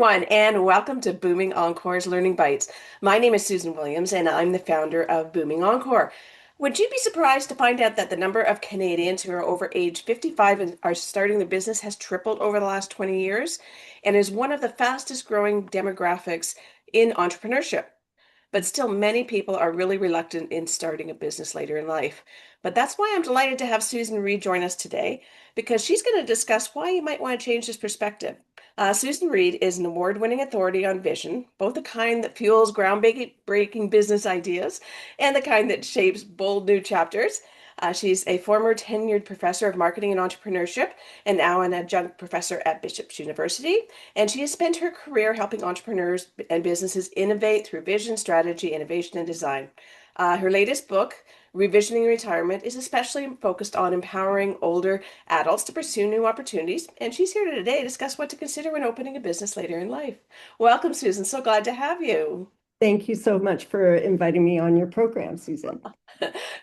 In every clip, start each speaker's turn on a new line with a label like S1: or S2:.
S1: everyone, and welcome to Booming Encore's Learning Bites. My name is Susan Williams, and I'm the founder of Booming Encore. Would you be surprised to find out that the number of Canadians who are over age 55 and are starting their business has tripled over the last 20 years and is one of the fastest growing demographics in entrepreneurship? But still, many people are really reluctant in starting a business later in life. But that's why I'm delighted to have Susan Reid join us today, because she's going to discuss why you might want to change this perspective. Susan Reid is an award-winning authority on vision, both the kind that fuels groundbreaking business ideas and the kind that shapes bold new chapters. She's a former tenured professor of marketing and entrepreneurship and now an adjunct professor at Bishop's University. And she has spent her career helping entrepreneurs and businesses innovate through vision, strategy, innovation, and design. Her latest book, Revisioning Retirement, is especially focused on empowering older adults to pursue new opportunities. And she's here today to discuss what to consider when opening a business later in life. Welcome, Susan. So glad to have you.
S2: Thank you so much for inviting me on your program, Susan.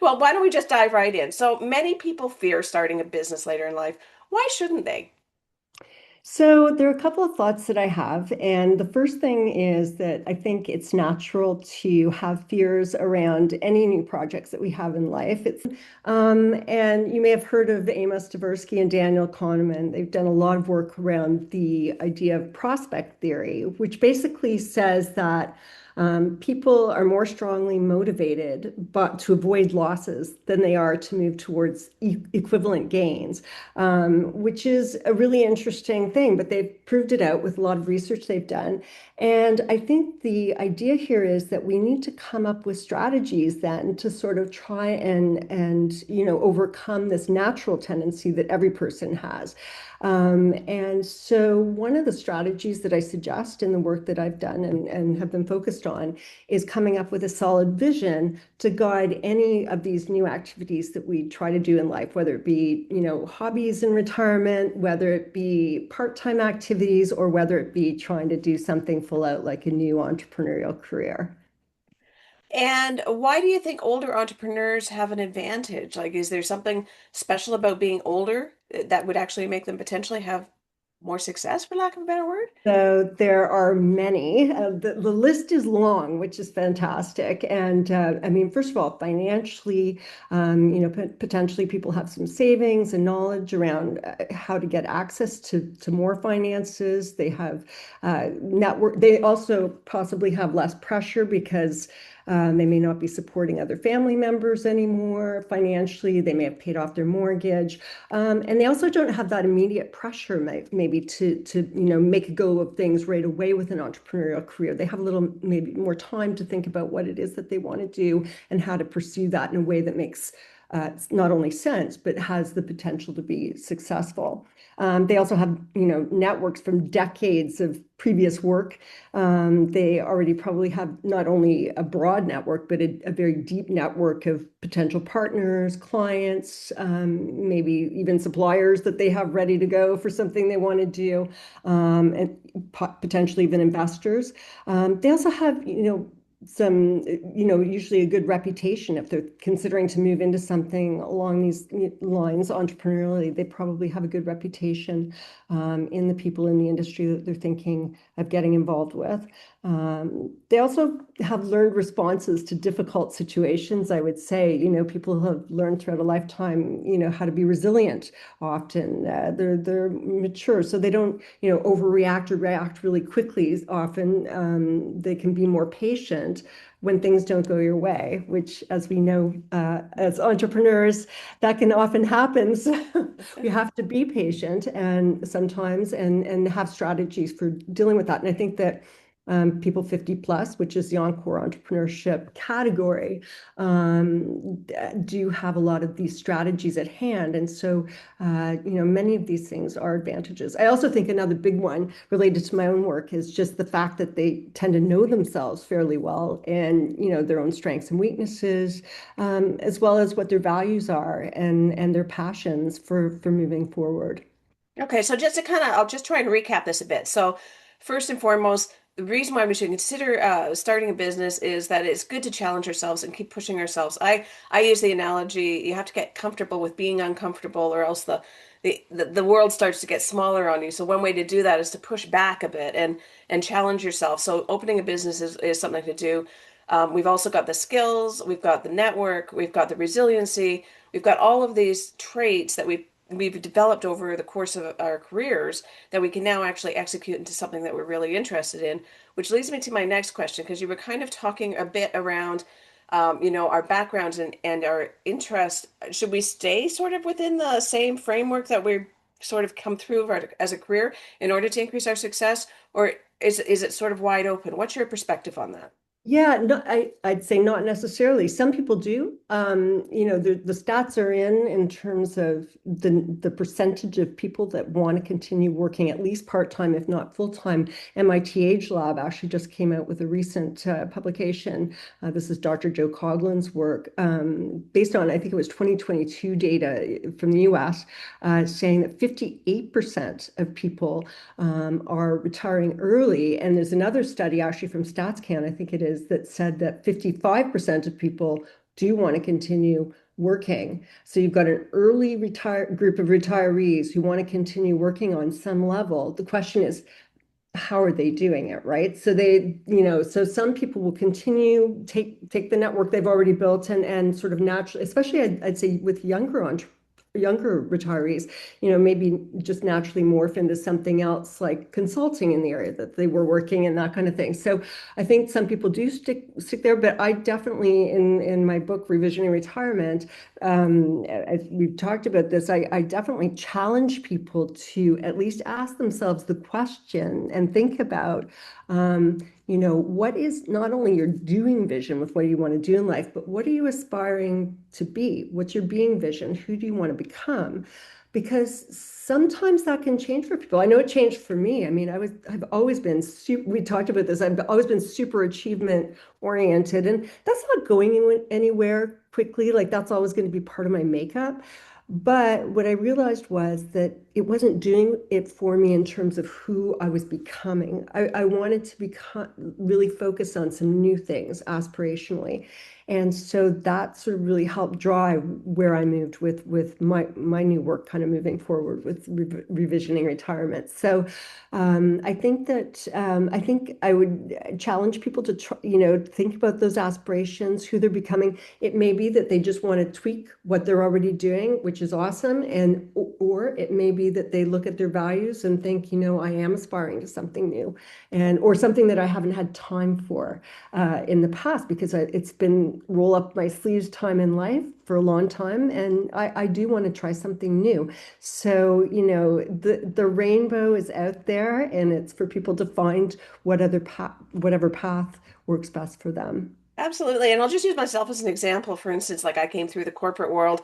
S1: Well, why don't we just dive right in? So many people fear starting a business later in life. Why shouldn't they?
S2: So, there are a couple of thoughts that I have. And the first thing is that I think it's natural to have fears around any new projects that we have in life. And you may have heard of Amos Tversky and Daniel Kahneman. They've done a lot of work around the idea of prospect theory, which basically says that people are more strongly motivated but to avoid losses than they are to move towards equivalent gains, which is a really interesting thing. But they've proved it out with a lot of research they've done. And I think the idea here is that we need to come up with strategies then to sort of try and overcome this natural tendency that every person has. And so one of the strategies that I suggest in the work that I've done and have been focused on is coming up with a solid vision to guide any of these new activities that we try to do in life, whether it be, hobbies in retirement, whether it be part-time activities, or whether it be trying to do something full out like a new entrepreneurial career.
S1: And why do you think older entrepreneurs have an advantage? Like, is there something special about being older that would actually make them potentially have more success, for lack of a better word?
S2: So there are many. The list is long, which is fantastic. And I mean, first of all, financially, potentially people have some savings and knowledge around how to get access to more finances. They have network. They also possibly have less pressure because they may not be supporting other family members anymore financially. They may have paid off their mortgage. And they also don't have that immediate pressure, maybe to make a go of things right away with an entrepreneurial career. They have a little maybe more time to think about what it is that they want to do and how to pursue that in a way that makes not only sense, but has the potential to be successful. They also have, networks from decades of previous work. They already probably have not only a broad network, but a very deep network of potential partners, clients, maybe even suppliers that they have ready to go for something they want to do, and potentially even investors. They also have, some, usually a good reputation if they're considering to move into something along these lines entrepreneurially. They probably have a good reputation in the people in the industry that they're thinking of getting involved with. They also have learned responses to difficult situations, I would say. People have learned throughout a lifetime, how to be resilient often. They're mature, so they don't, overreact or react really quickly. Often they can be more patient when things don't go your way, which, as we know, as entrepreneurs, that can often happen. So we have to be patient and sometimes and have strategies for dealing with that. And I think that people 50 plus, which is the encore entrepreneurship category, do have a lot of these strategies at hand. And so, many of these things are advantages. I also think another big one related to my own work is just the fact that they tend to know themselves fairly well and, their own strengths and weaknesses, as well as what their values are and their passions for moving forward.
S1: Okay, so just to I'll just try and recap this a bit. So, first and foremost, the reason why we should consider starting a business is that it's good to challenge ourselves and keep pushing ourselves. I use the analogy you have to get comfortable with being uncomfortable, or else the the world starts to get smaller on you. So one way to do that is to push back a bit and challenge yourself. So opening a business is something to do. We've also got the skills, we've got the network, we've got the resiliency, we've got all of these traits that we've developed over the course of our careers that we can now actually execute into something that we're really interested in, which leads me to my next question, because you were kind of talking a bit around our backgrounds and our interest. Should we stay sort of within the same framework that we're sort of come through as a career in order to increase our success, or is it sort of wide open? What's your perspective on that?
S2: Yeah, no, I'd say not necessarily. Some people do. The stats are in terms of the percentage of people that want to continue working at least part-time, if not full-time. MIT Age Lab actually just came out with a recent publication. This is Dr. Joe Coughlin's work, based on, I think it was 2022 data from the US, saying that 58% of people are retiring early. And there's another study actually from StatsCan, I think it is, that said that 55% of people do want to continue working. So you've got an early retire group of retirees who want to continue working on some level. The question is, how are they doing it, right? So so some people will continue take the network they've already built and sort of naturally, especially I'd say with younger retirees, maybe just naturally morph into something else like consulting in the area that they were working and that kind of thing. So I think some people do stick there, but I definitely in my book, Revisioning Retirement, as we've talked about this, I definitely challenge people to at least ask themselves the question and think about, what is not only your doing vision with what you want to do in life, but what are you aspiring to be? What's your being vision? Who do you want to become? Because sometimes that can change for people. I know it changed for me. I mean, I've always been we talked about this. I've always been super achievement oriented, and that's not going anywhere quickly. Like that's always going to be part of my makeup. But what I realized was that it wasn't doing it for me in terms of who I was becoming. I wanted to become really focus on some new things aspirationally. And so that sort of really helped drive where I moved with my new work kind of moving forward with revisioning retirement. So I think I would challenge people to try, think about those aspirations, who they're becoming. It may be that they just want to tweak what they're already doing, which is awesome, or it may be that they look at their values and think, I am aspiring to something new, or something that I haven't had time for in the past because it's been roll up my sleeves time in life for a long time, and I do want to try something new. So, the rainbow is out there, and it's for people to find whatever path works best for them.
S1: Absolutely. And I'll just use myself as an example. For instance, like I came through the corporate world,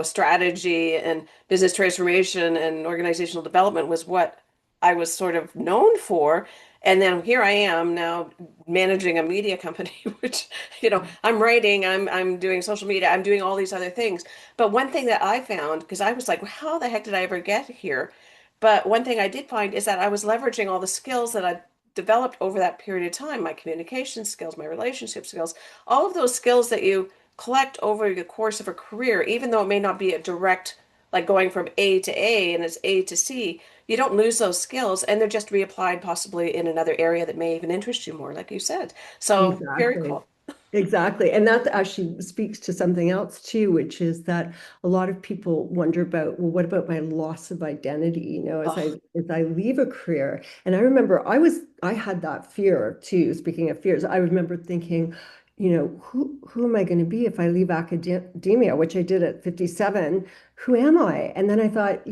S1: strategy and business transformation and organizational development was what I was sort of known for. And then here I am now managing a media company, which, I'm writing, I'm doing social media, I'm doing all these other things. But one thing that I found, because I was like, well, how the heck did I ever get here? But one thing I did find is that I was leveraging all the skills that I developed over that period of time, my communication skills, my relationship skills, all of those skills that you collect over the course of a career, even though it may not be a direct, like going from A to A and it's A to C, you don't lose those skills and they're just reapplied possibly in another area that may even interest you more, like you said. So very
S2: Exactly.
S1: cool.
S2: Exactly. And that actually speaks to something else too, which is that a lot of people wonder about, well, what about my loss of identity, as
S1: Oh,
S2: I leave a career. And I remember I had that fear too. Speaking of fears, I remember thinking, who am I going to be if I leave academia, which I did at 57? Who am I? And then I thought,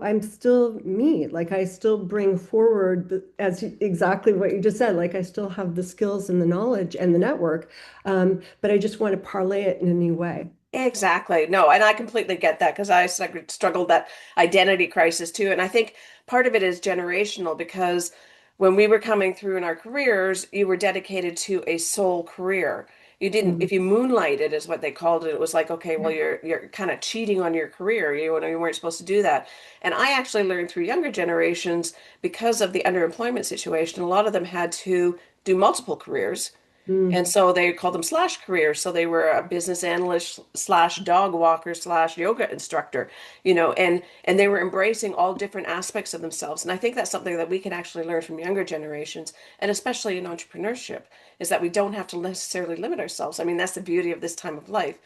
S2: I'm still me. Like I still bring forward exactly what you just said. Like I still have the skills and the knowledge and the network, but I just want to parlay it in a new way.
S1: exactly. No, and I completely get that because I struggled that identity crisis too. And I think part of it is generational because when we were coming through in our careers, you were dedicated to a sole career. You didn't,
S2: Mhm.
S1: if you moonlighted is what they called it, it was like, okay, well,
S2: Yeah.
S1: you're kind of cheating on your career. You weren't supposed to do that. And I actually learned through younger generations because of the underemployment situation, a lot of them had to do multiple careers. And
S2: Mm.
S1: so they called them slash careers. So they were a business analyst slash dog walker slash yoga instructor, and they were embracing all different aspects of themselves. And I think that's something that we can actually learn from younger generations, and especially in entrepreneurship, is that we don't have to necessarily limit ourselves. I mean, that's the beauty of this time of life.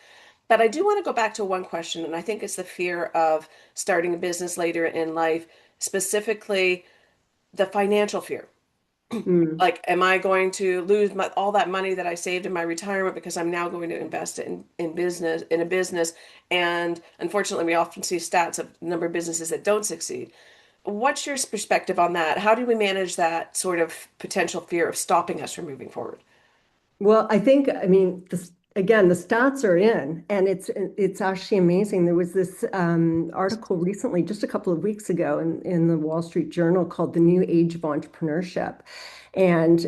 S1: But I do want to go back to one question, and I think it's the fear of starting a business later in life, specifically the financial fear.
S2: Mm.
S1: Like, am I going to lose all that money that I saved in my retirement because I'm now going to invest it in a business? And unfortunately, we often see stats of the number of businesses that don't succeed. What's your perspective on that? How do we manage that sort of potential fear of stopping us from moving forward?
S2: Well, I think, I mean, again, the stats are in, and it's actually amazing. There was this article recently, just a couple of weeks ago, in the Wall Street Journal called "The New Age of Entrepreneurship," and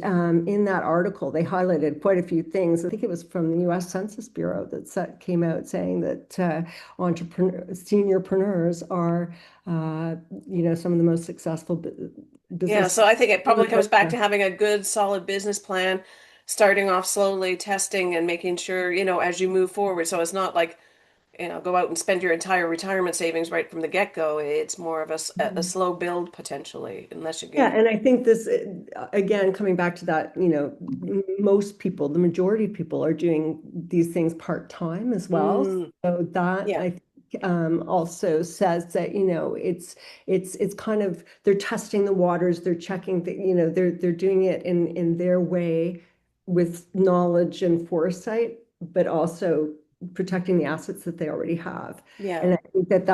S2: in that article, they highlighted quite a few things. I think it was from the U.S. Census Bureau came out saying that seniorpreneurs are, uh, some of the most successful
S1: Yeah,
S2: business.
S1: so I think it probably comes back to having a good, solid business plan, starting off slowly, testing and making sure, as you move forward. So it's not like, go out and spend your entire retirement savings right from the get-go. It's more of a slow build potentially, unless you
S2: Yeah,
S1: give.
S2: and I think this, again, coming back to that, most people, the majority of people are doing these things part-time as well.
S1: Mm,
S2: So that
S1: yeah,
S2: I think also says that, it's kind of they're testing the waters, they're checking that, they're doing it in their way with knowledge and foresight, but also protecting the assets that they already have.
S1: yeah.
S2: And I think that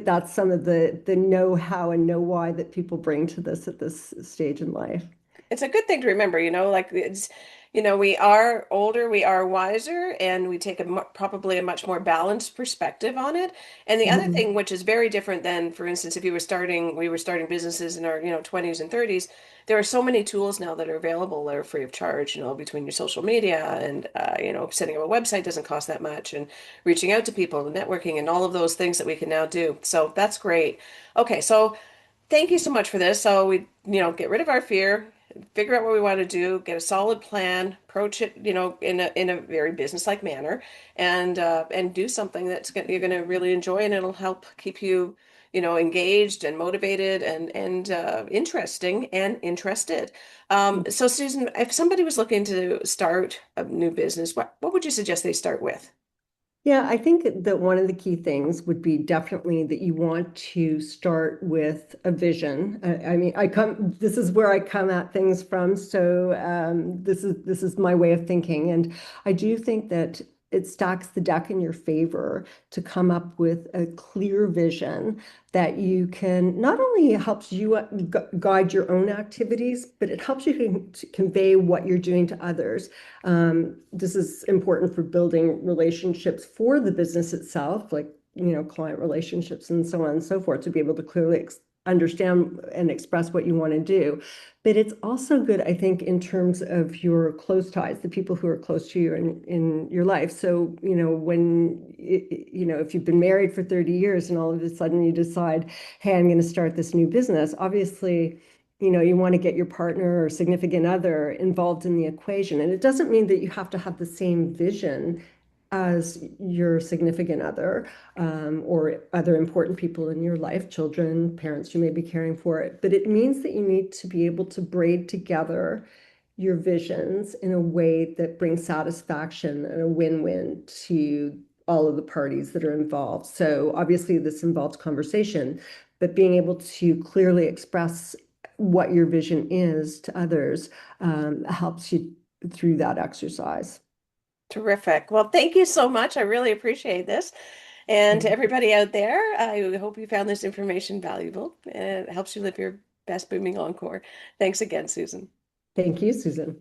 S2: that's some of the know-how and know-why that people bring to this at this stage in life.
S1: It's a good thing to remember, like we are older, we are wiser, and we take probably a much more balanced perspective on it. And the other
S2: Mhm.
S1: thing, which is very different than, for instance, if we were starting businesses in our, 20s and 30s, there are so many tools now that are available that are free of charge, between your social media and, setting up a website doesn't cost that much, and reaching out to people and networking and all of those things that we can now do. So that's great. Okay, so thank you so much for this. So we, get rid of our fear, figure out what we want to do, get a solid plan, approach it, in a very business-like manner, and do something you're going to really enjoy, and it'll help keep you, engaged and motivated and interesting and interested. So Susan, if somebody was looking to start a new business, what would you suggest they start with?
S2: Yeah, I think that one of the key things would be definitely that you want to start with a vision. I mean, this is where I come at things from. So this is my way of thinking. And I do think that it stacks the deck in your favor to come up with a clear vision that you can not only helps you guide your own activities, but it helps you to convey what you're doing to others. This is important for building relationships for the business itself, like, client relationships and so on and so forth, to be able to clearly understand and express what you want to do. But it's also good, I think, in terms of your close ties, the people who are close to you in your life. So, if you've been married for 30 years and all of a sudden you decide, hey, I'm going to start this new business, obviously, you want to get your partner or significant other involved in the equation. And it doesn't mean that you have to have the same vision as your significant other, or other important people in your life, children, parents you may be caring for it. But it means that you need to be able to braid together your visions in a way that brings satisfaction and a win-win to all of the parties that are involved. So obviously this involves conversation, but being able to clearly express what your vision is to others helps you through that exercise.
S1: Terrific. Well, thank you so much. I really appreciate this. And to everybody out there, I hope you found this information valuable and it helps you live your best booming encore. Thanks again, Susan.
S2: Thank you, Susan.